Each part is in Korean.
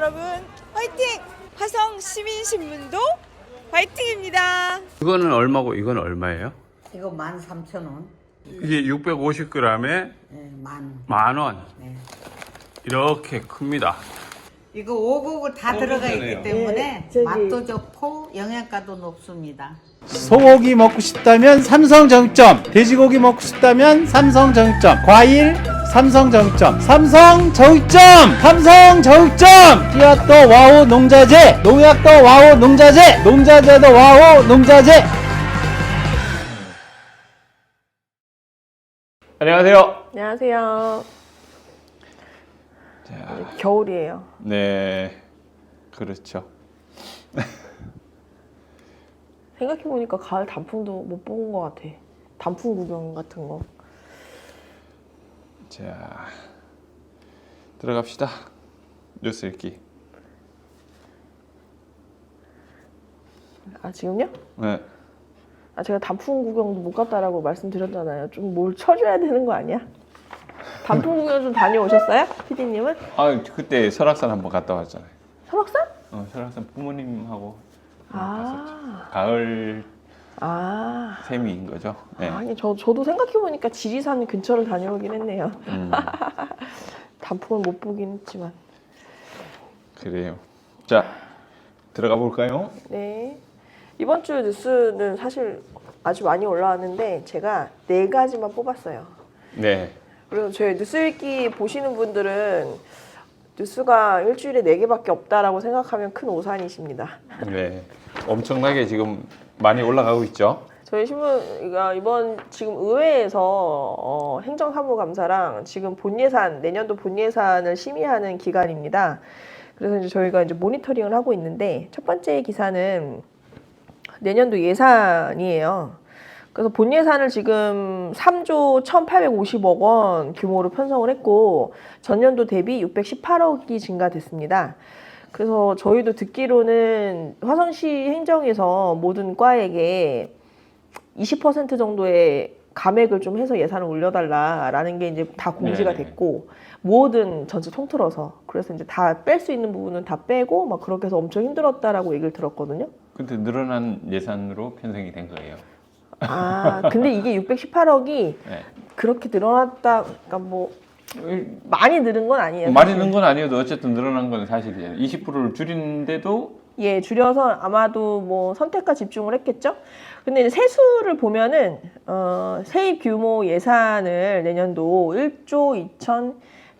여러분 화이팅! 화성 시민신문도 화이팅입니다. 이거는 얼마고 이건 얼마예요? 이거 13,000원. 이게 650g에 네, 만. 10,000원. 네. 이렇게 큽니다. 이거 오곡을 다 들어가 있기 되네요. 때문에 저기- 맛도 좋고 영양가도 높습니다. 소고기 먹고 싶다면 삼성정점, 돼지고기 먹고 싶다면 삼성정점, 과일 삼성정점, 삼성정점, 삼성정점. 씨앗도 와우 농자재, 농약도 와우 농자재, 농자재도 와우 농자재. 안녕하세요. 안녕하세요. 겨울이에요. 네, 그렇죠. 생각해보니까 가을 단풍도 못 본 것 같아. 단풍 구경 같은 거. 자, 들어갑시다. 뉴스 읽기. 아, 지금요? 네. 아, 제가 단풍 구경도 못 갔다라고 말씀드렸잖아요. 좀 뭘 쳐줘야 되는 거 아니야? 단풍 구경 좀 다녀오셨어요? PD님은? 아, 그때 설악산 한번 갔다 왔잖아요. 설악산? 설악산 부모님하고 아, 가을 아. 셈인 거죠. 네. 아니, 저도 생각해보니까 지리산 근처를 다녀오긴 했네요. 단풍을 못 보긴 했지만. 그래요. 자, 들어가 볼까요? 네. 이번 주 뉴스는 사실 아주 많이 올라왔는데 제가 4가지만 뽑았어요. 네. 그래서 저희 뉴스 읽기 보시는 분들은 뉴스가 일주일에 4개밖에 없다라고 생각하면 큰 오산이십니다. 네. 엄청나게 지금 많이 올라가고 있죠. 저희 신문가 이번 지금 의회에서 행정사무감사랑 지금 본예산 내년도 본예산을 심의하는 기간입니다. 그래서 이제 저희가 이제 모니터링을 하고 있는데 첫 번째 기사는 내년도 예산이에요. 그래서 본 예산을 지금 3조 1,850억 원 규모로 편성을 했고 전년도 대비 618억이 증가됐습니다. 그래서 저희도 듣기로는 화성시 행정에서 모든 과에게 20% 정도의 감액을 좀 해서 예산을 올려달라라는 게 이제 다 공지가 네네. 됐고 모든 전체 통틀어서 그래서 이제 다 뺄 수 있는 부분은 다 빼고 막 그렇게 해서 엄청 힘들었다라고 얘기를 들었거든요. 근데 늘어난 예산으로 편성이 된 거예요. 아, 근데 이게 618억이 네. 그렇게 늘어났다, 그러니까 뭐 많이 늘은 건 아니에요. 많이 사실. 는 건 아니어도 어쨌든 늘어난 건 사실이잖아요. 20%를 줄이는데도 예, 줄여서 아마도 뭐 선택과 집중을 했겠죠. 근데 이제 세수를 보면은 세입 규모 예산을 내년도 1조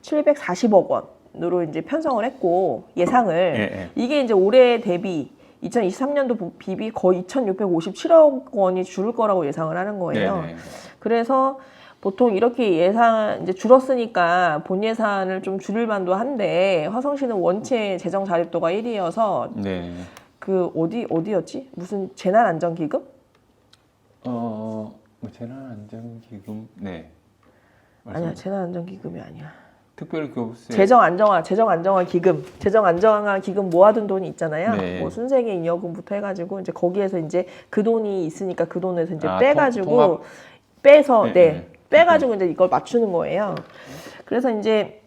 2,740억 원으로 이제 편성을 했고 예상을 예. 이게 이제 올해 대비 2023년도 비비 거의 2,657억 원이 줄을 거라고 예상을 하는 거예요. 네네. 그래서 보통 이렇게 예산 이제 줄었으니까 본 예산을 좀 줄일 만도 한데 화성시는 원체 재정 자립도가 1위여서 네. 그 어디였지? 무슨 재난안전기금? 뭐 재난안전기금 네. 아니야, 재난안전기금이 아니야. 특별교부세 재정안정화 기금, 재정안정화 기금 모아둔 돈이 있잖아요. 네. 뭐 순세계 잉여금부터 해가지고 이제 거기에서 이제 그 돈이 있으니까 그 돈에서 이제 아, 빼가지고 통합? 빼서 네, 네, 네. 빼가지고 이제 이걸 맞추는 거예요. 그래서 이제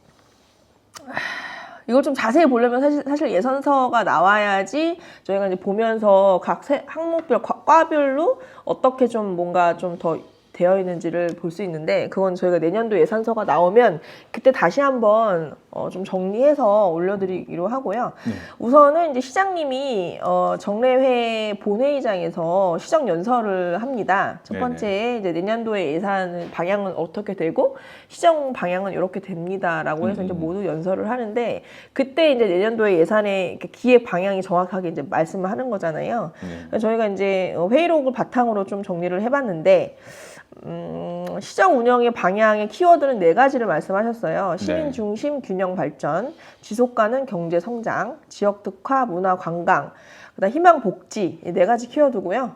이걸 좀 자세히 보려면 사실 예산서가 나와야지 저희가 이제 보면서 각 항목별 과별로 어떻게 좀 뭔가 좀 더 되어 있는지를 볼 수 있는데 그건 저희가 내년도 예산서가 나오면 그때 다시 한번 좀 정리해서 올려드리기로 하고요. 네. 우선은 이제 시장님이 정례회 본회의장에서 시정 연설을 합니다. 첫 네네. 번째 이제 내년도의 예산 방향은 어떻게 되고 시정 방향은 이렇게 됩니다라고 해서 이제 모두 연설을 하는데 그때 이제 내년도의 예산의 이렇게 기획 방향이 정확하게 이제 말씀을 하는 거잖아요. 네. 그래서 저희가 이제 회의록을 바탕으로 좀 정리를 해봤는데. 시정 운영의 방향의 키워드는 4가지를 말씀하셨어요. 시민 네. 중심 균형 발전, 지속 가능 경제 성장, 지역 특화 문화 관광, 그다음 희망 복지 이 4가지 키워드고요.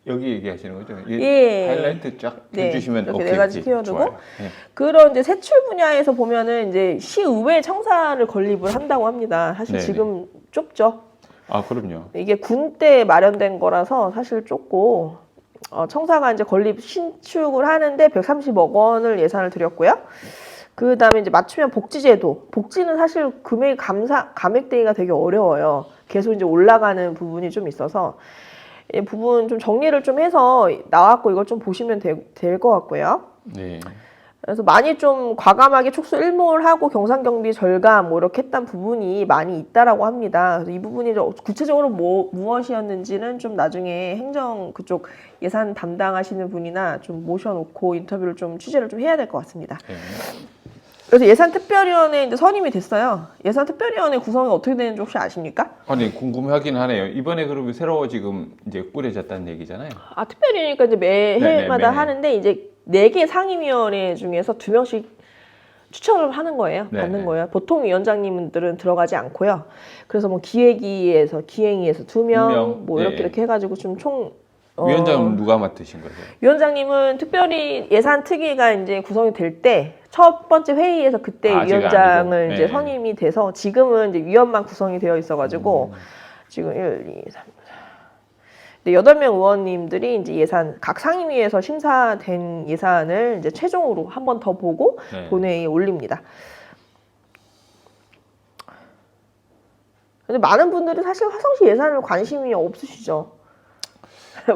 여기 얘기하시는 거죠? 예. 하이라이트 쫙 네, 해주시면 이렇게 오케이. 4가지 키워드고 좋아요. 예. 그런 이제 세출 분야에서 보면은 이제 시의회 청사를 건립을 한다고 합니다. 사실 네네. 지금 좁죠. 아, 그럼요. 이게 군 때 마련된 거라서 사실 좁고 청사가 이제 건립 신축을 하는데 130억 원을 예산을 드렸고요. 그 다음에 이제 맞춤형 복지제도. 복지는 사실 감액되기가 되게 어려워요. 계속 이제 올라가는 부분이 좀 있어서 이 부분 좀 정리를 좀 해서 나왔고 이걸 좀 보시면 될 것 같고요. 네. 그래서 많이 좀 과감하게 촉수 일몰하고 경상경비 절감 뭐 이렇게 했던 부분이 많이 있다라고 합니다. 그래서 이 부분이 구체적으로 무엇이었는지는 좀 나중에 행정 그쪽 예산 담당하시는 분이나 좀 모셔놓고 인터뷰를 좀 취재를 좀 해야 될 것 같습니다. 네. 그래서 예산특별위원회 이제 선임이 됐어요. 예산특별위원회 구성이 어떻게 되는지 혹시 아십니까? 아니 궁금하긴 하네요. 이번에 그러면 새로 지금 이제 꾸려졌다는 얘기잖아요. 아, 특별위니까 이제 매해마다 매해. 하는데 이제 4개 상임위원회 중에서 2명씩 추천을 하는 거예요. 네네. 받는 거예요. 보통 위원장님들은 들어가지 않고요. 그래서 뭐 기획위에서 2명, 두 명. 뭐 네. 이렇게 해가지고 좀 총 위원장은 누가 맡으신 거세요? 위원장님은 특별히 예산특위가 이제 구성이 될 때 첫 번째 회의에서 그때 아직 위원장을 아니고. 이제 네. 선임이 돼서 지금은 이제 위원만 구성이 되어 있어가지고 지금 1, 2, 3, 4. 8명 의원님들이 이제 예산 각 상임위에서 심사된 예산을 이제 최종으로 한 번 더 보고 네. 본회의에 올립니다. 근데 많은 분들이 사실 화성시 예산을 관심이 없으시죠.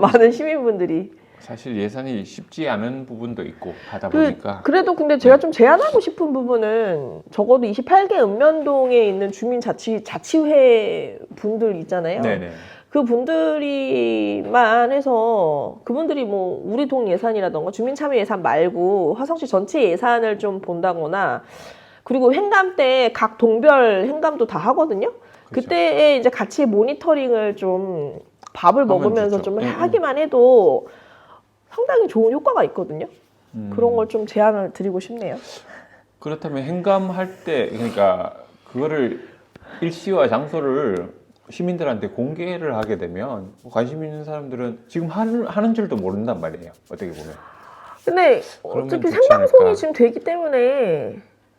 많은 시민분들이. 사실 예산이 쉽지 않은 부분도 있고 하다 보니까 그래도 근데 제가 좀 제안하고 싶은 부분은 적어도 28개 읍면동에 있는 자치회 분들 있잖아요. 네네. 그 분들이만 해서 그분들이 뭐 우리 동 예산이라던가 주민참여 예산 말고 화성시 전체 예산을 좀 본다거나 그리고 행감 때 각 동별 행감도 다 하거든요. 그렇죠. 그때에 이제 같이 모니터링을 좀 밥을 하면 먹으면서 좋죠. 좀 네, 하기만 해도 상당히 좋은 효과가 있거든요. 음. 그런 걸 좀 제안을 드리고 싶네요. 그렇다면 행감할 때 그러니까 그거를 일시와 장소를 시민들한테 공개를 하게 되면 관심 있는 사람들은 지금 하는 줄도 모른단 말이에요. 어떻게 보면. 근데 그러면 어차피 좋지 생방송이 않을까. 지금 되기 때문에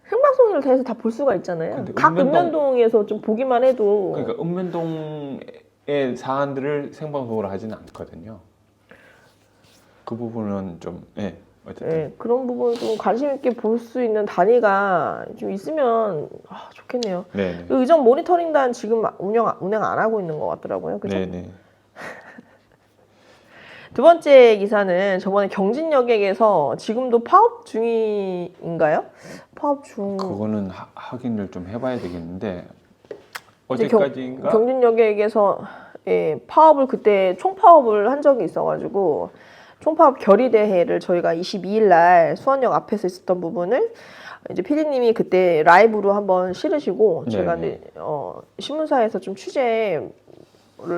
생방송을 통해서 다 볼 수가 있잖아요. 근데 각 읍면동- 읍면동에서 좀 보기만 해도 그러니까 읍면동의 사안들을 생방송으로 하지는 않거든요. 그 부분은 좀 어쨌든 네, 그런 부분 좀 관심 있게 볼 수 있는 단위가 좀 있으면 좋겠네요. 네네. 그 의정 모니터링단 지금 운영 안 하고 있는 것 같더라고요. 그죠? 네네. 두 번째 기사는 저번에 경진여객에서 지금도 파업 중인가요? 파업 중. 그거는 확인을 좀 해봐야 되겠는데 이제 어제까지인가? 경진여객에서 파업을 그때 총파업을 한 적이 있어가지고 총파업 결의대회를 저희가 22일 날 수원역 앞에서 있었던 부분을 이제 PD님이 그때 라이브로 한번 실으시고 제가 네네. 이제, 신문사에서 좀 취재를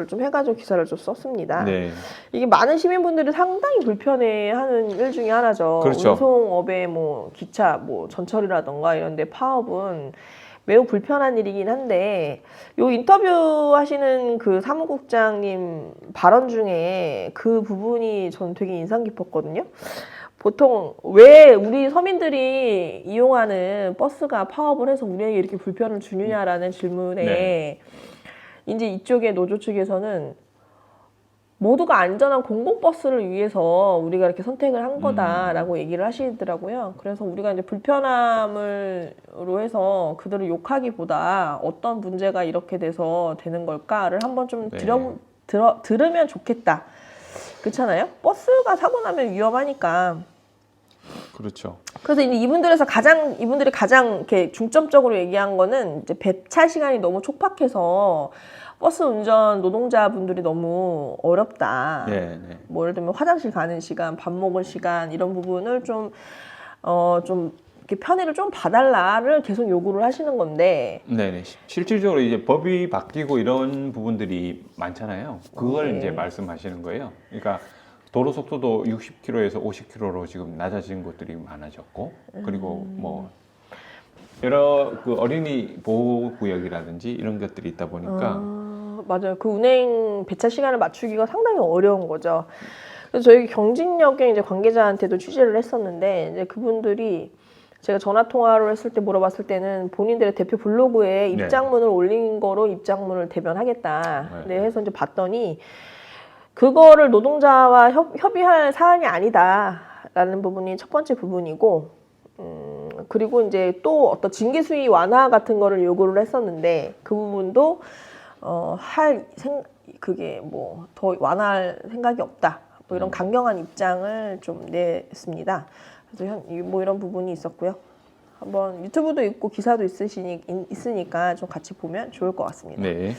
좀 해가지고 기사를 좀 썼습니다. 네. 이게 많은 시민분들이 상당히 불편해하는 일 중에 하나죠. 그렇죠. 운송업의 뭐 기차, 뭐 전철이라던가 이런데 파업은 매우 불편한 일이긴 한데 요 인터뷰 하시는 그 사무국장님 발언 중에 그 부분이 전 되게 인상 깊었거든요. 보통 왜 우리 서민들이 이용하는 버스가 파업을 해서 우리에게 이렇게 불편을 주느냐라는 질문에 네. 이제 이쪽에 노조 측에서는 모두가 안전한 공공버스를 위해서 우리가 이렇게 선택을 한 거다라고 얘기를 하시더라고요. 그래서 우리가 이제 불편함으로 해서 그들을 욕하기보다 어떤 문제가 이렇게 돼서 되는 걸까를 한번 좀 네. 들으면 좋겠다. 그렇잖아요? 버스가 사고 나면 위험하니까. 그렇죠. 그래서 이제 이분들이 가장 이렇게 중점적으로 얘기한 거는 이제 배차 시간이 너무 촉박해서 버스 운전 노동자분들이 너무 어렵다. 네. 뭐 예를 들면 화장실 가는 시간, 밥 먹을 시간 이런 부분을 좀 이렇게 편의를 좀 봐달라를 계속 요구를 하시는 건데. 네네. 실질적으로 이제 법이 바뀌고 이런 부분들이 많잖아요. 그걸 네. 이제 말씀하시는 거예요. 그러니까 도로 속도도 60km에서 50km로 지금 낮아진 곳들이 많아졌고, 그리고 뭐 여러 그 어린이 보호 구역이라든지 이런 것들이 있다 보니까 맞아요. 그 운행 배차 시간을 맞추기가 상당히 어려운 거죠. 그래서 저희 경진역에 이제 관계자한테도 취재를 했었는데 이제 그분들이 제가 전화 통화를 했을 때 물어봤을 때는 본인들의 대표 블로그에 네. 입장문을 올린 거로 입장문을 대변하겠다. 네. 네, 해서 이제 봤더니 그거를 노동자와 협의할 사안이 아니다라는 부분이 첫 번째 부분이고 그리고 이제 또 어떤 징계 수위 완화 같은 거를 요구를 했었는데 그 부분도 그게 뭐 더 완화할 생각이 없다. 뭐 이런 강경한 입장을 좀 냈습니다. 그래서 뭐 이런 부분이 있었고요. 한번 유튜브도 있고 기사도 있으니까 좀 같이 보면 좋을 것 같습니다. 네.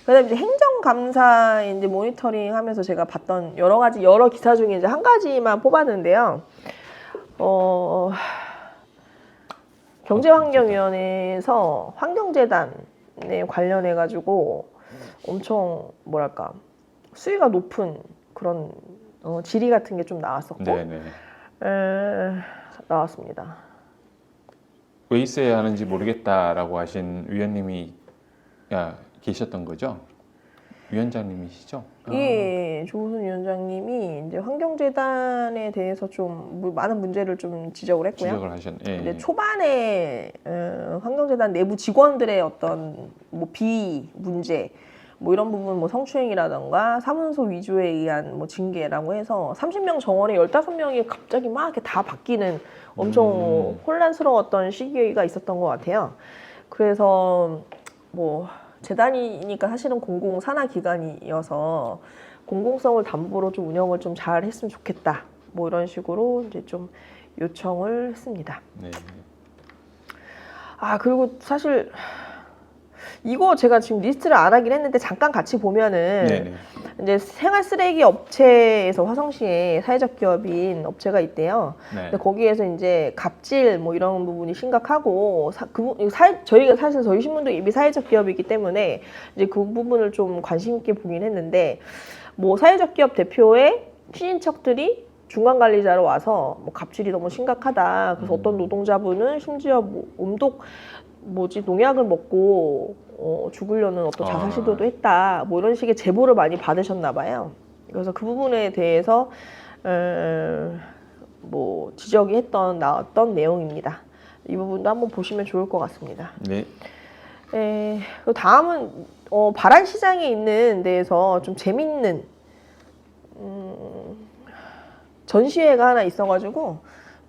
그다음에 이제 행정감사 이제 모니터링 하면서 제가 봤던 여러 기사 중에 이제 한 가지만 뽑았는데요. 경제환경위원회에서 환경재단에 관련해 가지고 엄청 뭐랄까 수위가 높은 그런 질의 같은 게 좀 나왔었고 네네. 나왔습니다. 왜 있어야 하는지 모르겠다라고 하신 위원님이 계셨던 거죠? 위원장님이시죠? 예, 조우순 위원장님이 이제 환경재단에 대해서 좀 많은 문제를 좀 지적을 했고요. 지적을 하셨. 예. 근데 초반에 환경재단 내부 직원들의 어떤 뭐 비위 문제, 뭐 이런 부분, 뭐 성추행이라던가 사문서 위조에 의한 뭐 징계라고 해서 30명 정원에 15명이 갑자기 막 이렇게 다 바뀌는 엄청 혼란스러웠던 시기가 있었던 것 같아요. 그래서 뭐 재단이니까 사실은 공공 산하 기관이어서 공공성을 담보로 좀 운영을 좀 잘 했으면 좋겠다. 뭐 이런 식으로 이제 좀 요청을 했습니다. 네. 그리고 사실 이거 제가 지금 리스트를 안 하긴 했는데 잠깐 같이 보면은 네네. 이제 생활 쓰레기 업체에서 화성시에 사회적 기업인 업체가 있대요. 네. 근데 거기에서 이제 갑질 뭐 이런 부분이 심각하고 저희가 사실 저희 신문도 이미 사회적 기업이기 때문에 이제 그 부분을 좀 관심 있게 보긴 했는데 뭐 사회적 기업 대표의 친인척들이 중간 관리자로 와서 뭐 갑질이 너무 심각하다. 그래서 어떤 노동자분은 심지어 뭐 농약을 먹고 죽으려는 어떤 자살 시도도 했다. 뭐 이런 식의 제보를 많이 받으셨나 봐요. 그래서 그 부분에 대해서 뭐 지적이 나왔던 내용입니다. 이 부분도 한번 보시면 좋을 것 같습니다. 네. 그리고 다음은 바란시장에 있는 데에서 좀 재밌는 전시회가 하나 있어가지고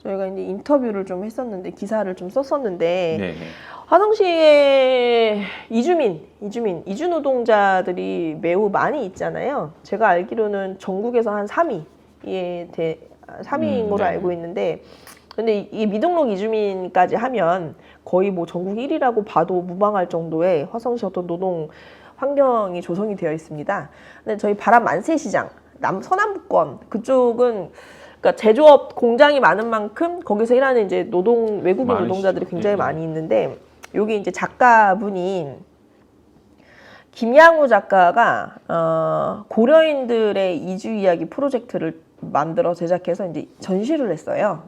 저희가 이제 인터뷰를 좀 했었는데 기사를 좀 썼었는데 네네. 화성시에 이주 노동자들이 매우 많이 있잖아요. 제가 알기로는 전국에서 한 3위인 걸로 알고 있는데, 근데 이 미등록 이주민까지 하면 거의 뭐 전국 1위라고 봐도 무방할 정도의 화성시 어떤 노동 환경이 조성이 되어 있습니다. 근데 저희 바람 만세시장 서남부권 그쪽은 그러니까 제조업 공장이 많은 만큼 거기서 일하는 이제 외국인 노동자들이 굉장히 많이 있는데, 여기 이제 작가분이 김양우 작가가 고려인들의 이주 이야기 프로젝트를 만들어 제작해서 이제 전시를 했어요.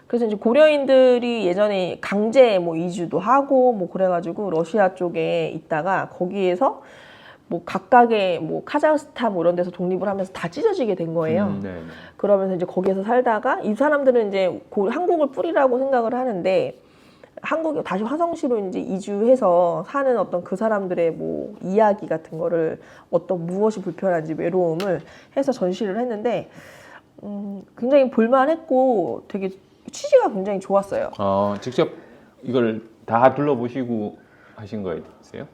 그래서 이제 고려인들이 예전에 강제 뭐 이주도 하고 뭐 그래가지고 러시아 쪽에 있다가 거기에서 뭐 각각의 뭐 카자흐스탄 뭐 이런 데서 독립을 하면서 다 찢어지게 된 거예요. 그러면서 이제 거기에서 살다가 이 사람들은 이제 한국을 뿌리라고 생각을 하는데 한국에 다시 화성시로 이제 이주해서 사는 어떤 그 사람들의 뭐 이야기 같은 거를 무엇이 불편한지 외로움을 해서 전시를 했는데 굉장히 볼만했고 되게 취지가 굉장히 좋았어요. 직접 이걸 다 둘러보시고 하신 거였어요?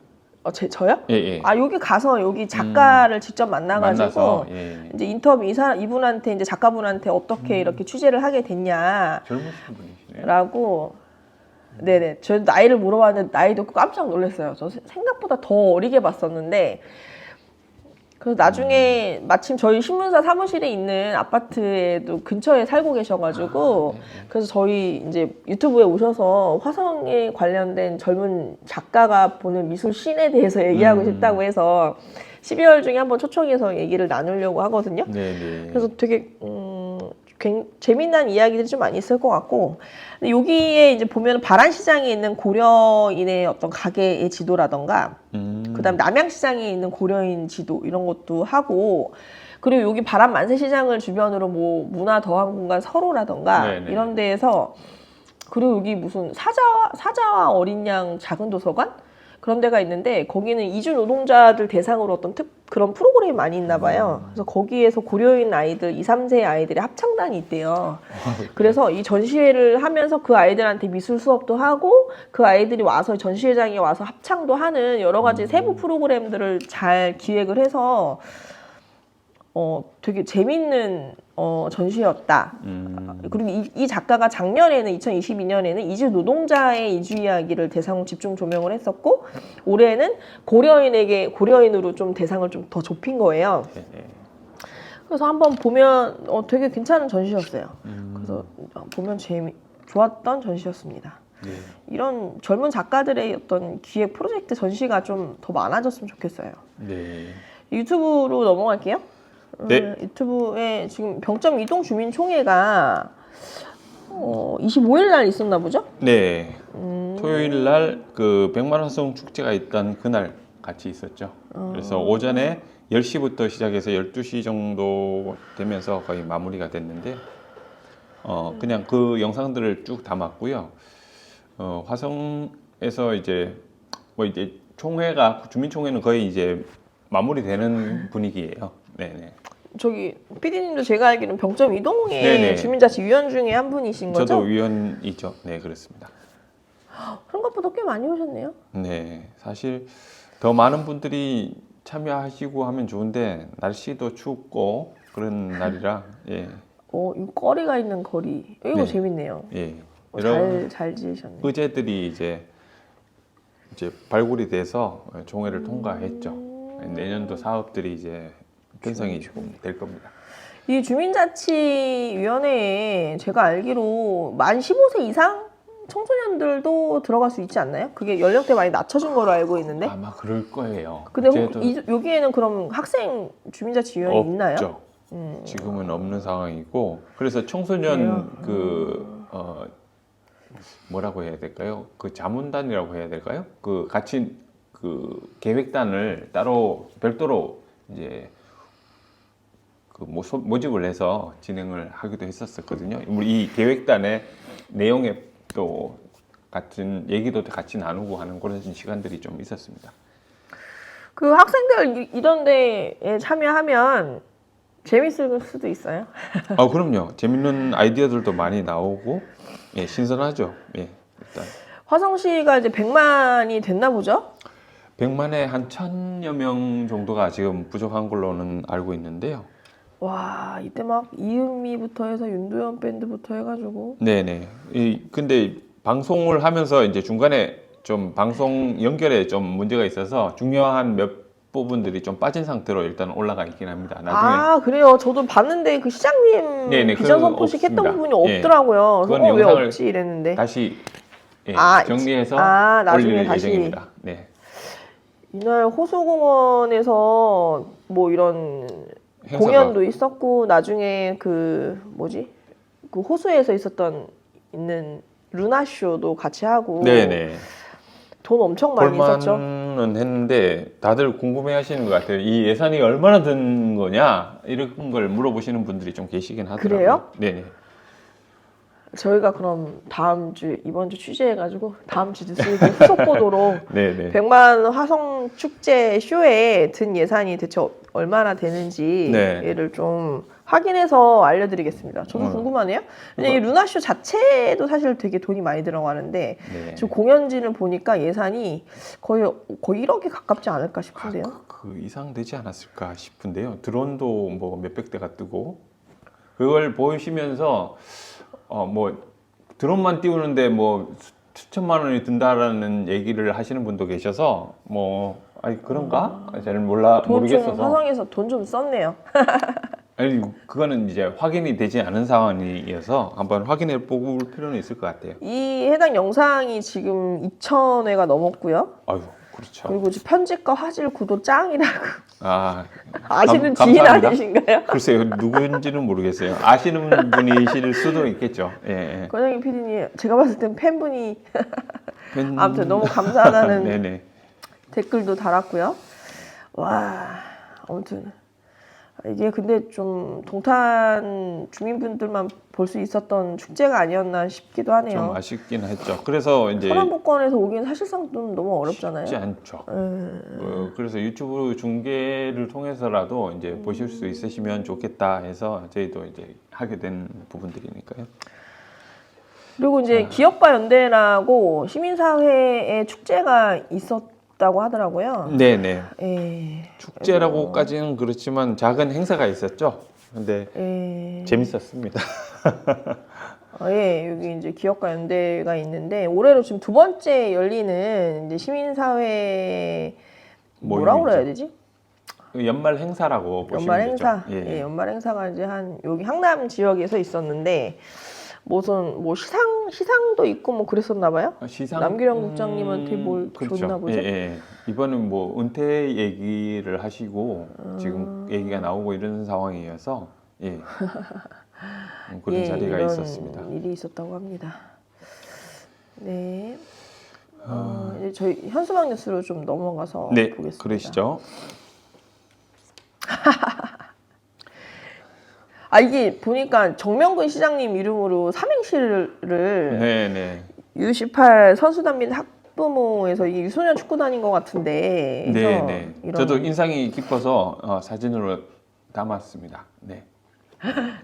저요? 예. 여기 가서 여기 작가를 직접 만나가지고 예. 이제 인터뷰 이분한테 이제 작가분한테 어떻게 이렇게 취재를 하게 됐냐. 젊으신 분이시네요. 라고. 네네. 저도 나이를 물어봤는데 나이 듣고 깜짝 놀랐어요. 저 생각보다 더 어리게 봤었는데. 그래서 나중에 마침 저희 신문사 사무실에 있는 아파트에도 근처에 살고 계셔가지고 그래서 저희 이제 유튜브에 오셔서 화성에 관련된 젊은 작가가 보는 미술 씬에 대해서 얘기하고 싶다고 해서 12월 중에 한번 초청해서 얘기를 나누려고 하거든요. 네네. 그래서 되게 재미난 이야기들이 좀 많이 있을 것 같고, 근데 여기에 이제 보면 바란시장에 있는 고려인의 어떤 가게의 지도라던가 그다음 남양시장에 있는 고려인 지도 이런 것도 하고, 그리고 여기 바람 만세시장을 주변으로 뭐 문화 더한 공간 서로라던가 네네. 이런 데에서, 그리고 여기 무슨 사자와 어린 양 작은 도서관, 그런 데가 있는데 거기는 이주 노동자들 대상으로 어떤 그런 프로그램이 많이 있나 봐요. 그래서 거기에서 고려인 아이들, 2, 3세 아이들의 합창단이 있대요. 그래서 이 전시회를 하면서 그 아이들한테 미술 수업도 하고 그 아이들이 와서 전시회장에 와서 합창도 하는 여러 가지 세부 프로그램들을 잘 기획을 해서 되게 재밌는 전시였다. 그리고 이 작가가 작년에는 2022년에는 이주 노동자의 이주 이야기를 대상으로 집중 조명을 했었고 올해는 고려인으로 좀 대상을 좀 더 좁힌 거예요. 그래서 한번 보면 되게 괜찮은 전시였어요. 그래서 보면 좋았던 전시였습니다. 네. 이런 젊은 작가들의 어떤 기획 프로젝트 전시가 좀 더 많아졌으면 좋겠어요. 네. 유튜브로 넘어갈게요. 네. 유튜브에 지금 병점 이동 주민총회가 25일 날 있었나 보죠? 네. 토요일 날 그 백만화성 축제가 있던 그날 같이 있었죠. 그래서 오전에 10시부터 시작해서 12시 정도 되면서 거의 마무리가 됐는데 그냥 그 영상들을 쭉 담았고요. 화성에서 이제 총회가 주민총회는 거의 이제 마무리되는 분위기예요. 네네. 저기 PD님도 제가 알기로는 병점 이동의 네네. 주민자치 위원 중에 한 분이신 거죠? 저도 위원이죠. 네, 그렇습니다. 생각보다 꽤 많이 오셨네요. 네, 사실 더 많은 분들이 참여하시고 하면 좋은데 날씨도 춥고 그런 날이라 예. 이 거리가 있는 거리. 이거 네. 재밌네요. 예. 이런 잘 지으셨네요. 의제들이 이제 발굴이 돼서 총회를 통과했죠. 내년도 사업들이 이제 편성이 좀 될 겁니다. 이 주민자치위원회에 제가 알기로 만 15세 이상 청소년들도 들어갈 수 있지 않나요? 그게 연령대 많이 낮춰준 거로 알고 있는데. 아마 그럴 거예요. 근데 여기에는 그럼 학생 주민자치위원회 있나요? 없죠. 지금은 없는 상황이고 그래서 청소년 뭐라고 해야 될까요? 그 자문단이라고 해야 될까요? 그 같이 그 계획단을 따로 별도로 이제 그 모집을 해서 진행을 하기도 했었거든요. 우리 이 계획단의 내용에 또 같은 얘기도 같이 나누고 하는 그런 시간들이 좀 있었습니다. 그 학생들 이런 데에 참여하면 재밌을 수도 있어요. 그럼요. 재밌는 아이디어들도 많이 나오고 예, 신선하죠. 예, 일단 화성시가 이제 100만이 됐나 보죠? 100만에 한 1000여 명 정도가 지금 부족한 걸로는 알고 있는데요. 와, 이때 막 이은미부터 해서 윤도현 밴드부터 해가지고. 네네. 근데 방송을 하면서 이제 중간에 좀 방송 연결에 좀 문제가 있어서 중요한 몇 부분들이 좀 빠진 상태로 일단 올라가 있긴 합니다. 나중에. 그래요. 저도 봤는데 그 시장님 네네, 비전 그건 선포식 했던 없습니다. 부분이 없더라고요. 그건 그래서 왜 영상을 없지 이랬는데. 다시 정리해서 나중에 올릴 다시. 예정입니다. 네. 이날 호수공원에서 뭐 이런 행사가- 공연도 있었고 나중에 그 호수에서 있는 루나쇼도 같이 하고. 네네. 돈 엄청 많이 썼죠. 볼만은 했는데 다들 궁금해하시는 것 같아요. 이 예산이 얼마나 든 거냐 이런 걸 물어보시는 분들이 좀 계시긴 하더라고요. 그래요? 네네. 저희가 그럼 이번 주 취재해가지고 다음 주 뉴스에 후속 보도로 네네. 100만 화성 축제 쇼에 든 예산이 대체 얼마나 되는지 네. 얘를 좀 확인해서 알려드리겠습니다. 저도 궁금하네요. 왜냐면 이 루나쇼 자체도 사실 되게 돈이 많이 들어가는데 네. 지금 공연진을 보니까 예산이 거의 1억에 가깝지 않을까 싶은데요. 그 이상 되지 않았을까 싶은데요. 드론도 뭐 몇백 대가 뜨고 그걸 보시면서 뭐 드론만 띄우는데 뭐 수천만 원이 든다라는 얘기를 하시는 분도 계셔서 뭐 그런가? 잘 모르겠어서. 화성에서 돈 좀 썼네요. 아니 그거는 이제 확인이 되지 않은 상황이어서 한번 확인해 볼 필요는 있을 것 같아요. 이 해당 영상이 지금 2,000회가 넘었고요. 아유 그렇죠. 그리고 지금 편집과 화질 구도 짱이라고 아시는 감사합니다. 지인 아니신가요? 글쎄요 누구인지는 모르겠어요. 아시는 분이실 수도 있겠죠. 예. 권영희 PD님 제가 봤을 땐 팬분이 아무튼 너무 감사하다는 네네. 댓글도 달았고요. 와 아무튼 이게 근데 좀 동탄 주민분들만 볼 수 있었던 축제가 아니었나 싶기도 하네요. 좀 아쉽긴 했죠. 그래서 이제 서남북권에서 오기는 사실상 좀 너무 어렵잖아요. 쉽지 않죠. 그래서 유튜브 중계를 통해서라도 이제 보실 수 있으시면 좋겠다 해서 저희도 이제 하게 된 부분들이니까요. 그리고 이제 기업과 연대라고 시민사회의 축제가 있었다고 하더라고요. 네네. 예. 축제라고까지는 그렇지만 작은 행사가 있었죠. 근데 예. 재밌었습니다. 예, 여기 이제 기업과 연대가 있는데 올해로 지금 두 번째 열리는 이제 시민사회 뭐라고 그래야 되지? 연말 행사라고 보시면 연말 되죠. 행사. 예, 연말 행사가 이제 한 여기 항남 지역에서 있었는데 무슨 뭐 시상도 있고 뭐 그랬었나 봐요. 시상 남기령 국장님한테 뭘 그렇죠. 줬나 보죠. 예, 예. 이번은 뭐 은퇴 얘기를 하시고 지금 얘기가 나오고 이런 상황이어서 예. 그런 예, 자리가 이런 있었습니다. 일이 있었다고 합니다. 네. 이제 저희 현수막 뉴스로 좀 넘어가서 네, 보겠습니다. 그러시죠. 아 이게 보니까 정명근 시장님 이름으로 삼행시를 네네. U18 선수단 및 학부모에서 이게 유소년 축구단인 것 같은데. 그래서 네네. 이런 저도 인상이 깊어서 사진으로 담았습니다. 네.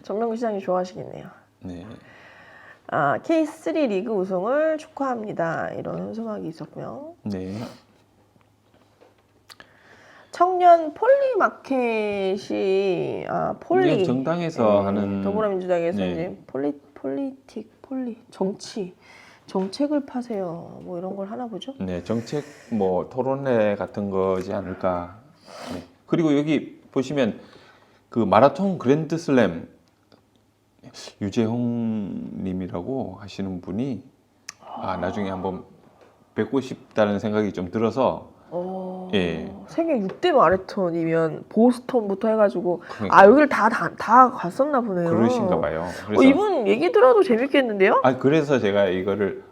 정명근 시장님 좋아하시겠네요. 네. 아 K3 리그 우승을 축하합니다. 이런 현수막이 있었고요. 네. 청년 폴리마켓이 폴리 이게 정당에서 하는 더불어민주당에서 네. 이제 정책을 파세요. 뭐 이런 걸 하나 보죠. 네, 정책 뭐 토론회 같은 거지 않을까. 네. 그리고 여기 보시면 그 마라톤 그랜드슬램 유재홍 님이라고 하시는 분이 나중에 한번 뵙고 싶다는 생각이 좀 들어서 예. 세계 6대 마라톤이면 보스턴부터 해가지고 그러니까. 여기를 다 갔었나 보네요. 그러신가 봐요. 그래서 이분 얘기 들어도 재밌겠는데요? 그래서 제가 이거를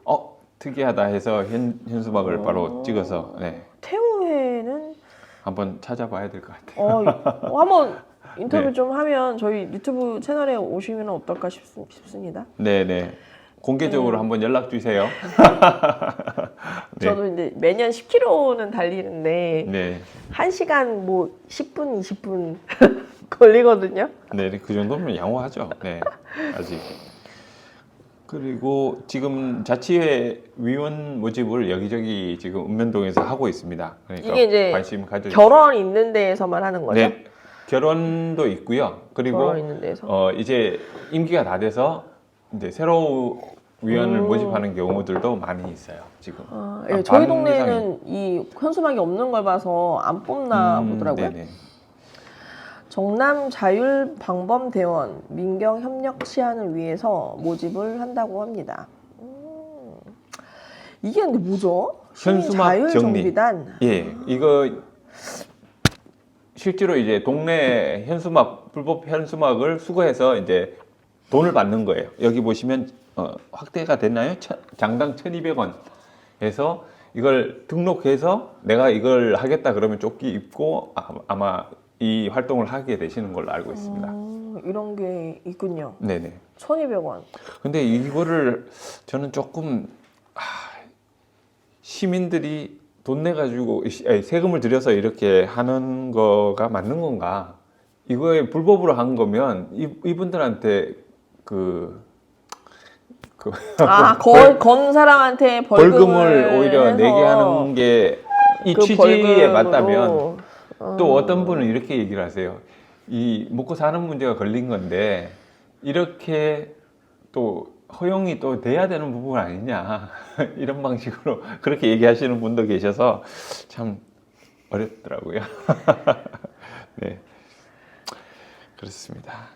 특이하다 해서 현수막을 바로 찍어서 네. 태우회는 한번 찾아봐야 될 것 같아요. 한번 인터뷰 네. 좀 하면 저희 유튜브 채널에 오시면 어떨까 싶습니다. 네네. 공개적으로 한번 연락 주세요. 네. 저도 이제 매년 10km는 달리는데 네. 1시간 뭐 10분, 20분 걸리거든요. 네, 그 정도면 양호하죠. 네, 아직. 그리고 지금 자치회 위원 모집을 여기저기 지금 읍면동에서 하고 있습니다. 그러니까 이게 이제 관심 가져. 결혼 있는 데에서만 하는 거죠? 네, 결혼도 있고요. 그리고 결혼 있는 데에서. 이제 임기가 다 돼서 이제 새로 위원을 모집하는 경우들도 많이 있어요. 지금. 예, 저희 동네에는 이 현수막이 없는 걸 봐서 안 뽑나 보더라고요. 네네. 정남 자율방범대원 민경협력 치안을 위해서 모집을 한다고 합니다. 이게 근데 뭐죠? 현수막 자율정비단. 예, 이거 실제로 이제 동네 현수막 불법 현수막을 수거해서 이제 돈을 받는 거예요. 여기 보시면 확대가 됐나요? 장당 1,200원 해서 이걸 등록해서 내가 이걸 하겠다 그러면 조끼 입고 아마 이 활동을 하게 되시는 걸로 알고 있습니다. 이런 게 있군요. 네네. 1,200원. 근데 이거를 저는 조금 시민들이 돈 내가지고 세금을 들여서 이렇게 하는 거가 맞는 건가? 이거에 불법으로 한 거면 이분들한테 건 사람한테 벌금을 오히려 해서 내게 하는 게 이 그 취지에 벌금으로- 맞다면 또 어떤 분은 이렇게 얘기를 하세요. 이 먹고 사는 문제가 걸린 건데 이렇게 또 허용이 또 돼야 되는 부분 아니냐 이런 방식으로 그렇게 얘기하시는 분도 계셔서 참 어렵더라고요. 네, 그렇습니다.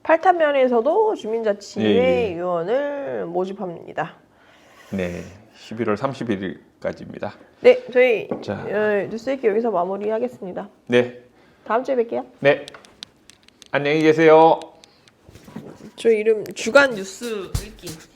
팔탄면에서도 주민자치회 예. 위원을 모집합니다. 네, 11월 31일까지입니다. 네, 저희 자. 뉴스 읽기 여기서 마무리하겠습니다. 네, 다음 주에 뵐게요. 네, 안녕히 계세요. 저 이름 주간 뉴스 읽기.